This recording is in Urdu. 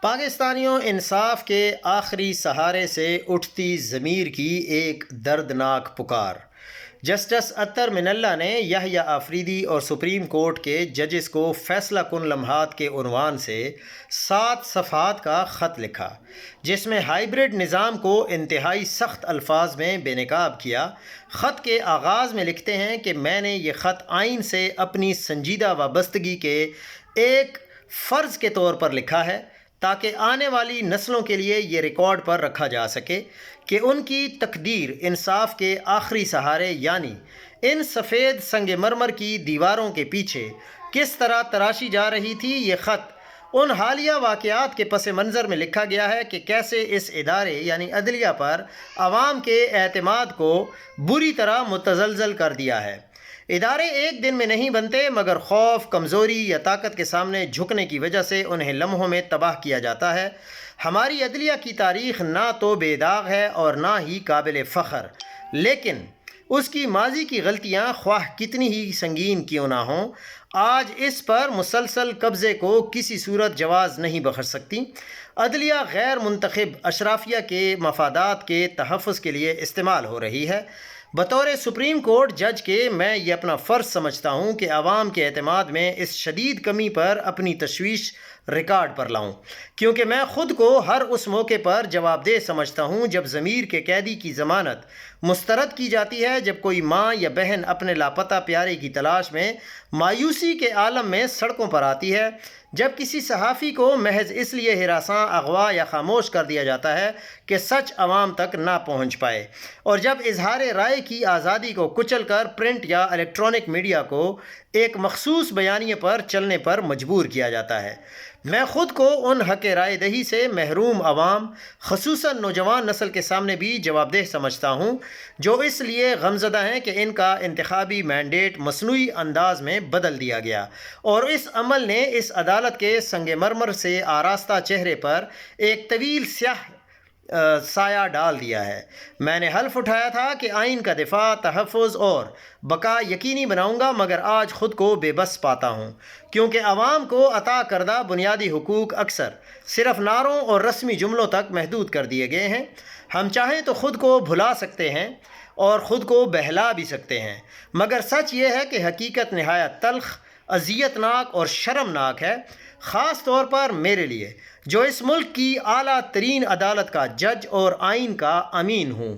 پاکستانیوں، انصاف کے آخری سہارے سے اٹھتی ضمیر کی ایک دردناک پکار۔ جسٹس اطہر من اللہ نے یحییٰ آفریدی اور سپریم کورٹ کے ججز کو فیصلہ کن لمحات کے عنوان سے 7 صفحات کا خط لکھا، جس میں ہائیبرڈ نظام کو انتہائی سخت الفاظ میں بے نقاب کیا۔ خط کے آغاز میں لکھتے ہیں کہ میں نے یہ خط آئین سے اپنی سنجیدہ وابستگی کے ایک فرض کے طور پر لکھا ہے، تاکہ آنے والی نسلوں کے لیے یہ ریکارڈ پر رکھا جا سکے کہ ان کی تقدیر انصاف کے آخری سہارے یعنی ان سفید سنگ مرمر کی دیواروں کے پیچھے کس طرح تراشی جا رہی تھی۔ یہ خط ان حالیہ واقعات کے پس منظر میں لکھا گیا ہے کہ کیسے اس ادارے یعنی عدلیہ پر عوام کے اعتماد کو بری طرح متزلزل کر دیا ہے۔ ادارے ایک دن میں نہیں بنتے، مگر خوف، کمزوری یا طاقت کے سامنے جھکنے کی وجہ سے انہیں لمحوں میں تباہ کیا جاتا ہے۔ ہماری عدلیہ کی تاریخ نہ تو بے داغ ہے اور نہ ہی قابل فخر، لیکن اس کی ماضی کی غلطیاں خواہ کتنی ہی سنگین کیوں نہ ہوں، آج اس پر مسلسل قبضے کو کسی صورت جواز نہیں بخش سکتی۔ عدلیہ غیر منتخب اشرافیہ کے مفادات کے تحفظ کے لیے استعمال ہو رہی ہے۔ بطور سپریم کورٹ جج کے میں یہ اپنا فرض سمجھتا ہوں کہ عوام کے اعتماد میں اس شدید کمی پر اپنی تشویش ریکارڈ پر لاؤں، کیونکہ میں خود کو ہر اس موقع پر جواب دہ سمجھتا ہوں جب ضمیر کے قیدی کی ضمانت مسترد کی جاتی ہے، جب کوئی ماں یا بہن اپنے لاپتہ پیارے کی تلاش میں مایوسی کے عالم میں سڑکوں پر آتی ہے، جب کسی صحافی کو محض اس لیے ہراساں، اغوا یا خاموش کر دیا جاتا ہے کہ سچ عوام تک نہ پہنچ پائے، اور جب اظہار رائے کی آزادی کو کچل کر پرنٹ یا الیکٹرانک میڈیا کو ایک مخصوص بیانیے پر چلنے پر مجبور کیا جاتا ہے۔ میں خود کو ان حق رائے دہی سے محروم عوام، خصوصاً نوجوان نسل کے سامنے بھی جواب دہ سمجھتا ہوں، جو اس لیے غمزدہ ہیں کہ ان کا انتخابی مینڈیٹ مصنوعی انداز میں بدل دیا گیا، اور اس عمل نے اس عدالت کے سنگ مرمر سے آراستہ چہرے پر ایک طویل سیاہ سایہ ڈال دیا ہے۔ میں نے حلف اٹھایا تھا کہ آئین کا دفاع، تحفظ اور بقا یقینی بناؤں گا، مگر آج خود کو بے بس پاتا ہوں، کیونکہ عوام کو عطا کردہ بنیادی حقوق اکثر صرف نعروں اور رسمی جملوں تک محدود کر دیے گئے ہیں۔ ہم چاہیں تو خود کو بھلا سکتے ہیں اور خود کو بہلا بھی سکتے ہیں، مگر سچ یہ ہے کہ حقیقت نہایت تلخ، اذیت ناک اور شرمناک ہے، خاص طور پر میرے لیے، جو اس ملک کی اعلیٰ ترین عدالت کا جج اور آئین کا امین ہوں۔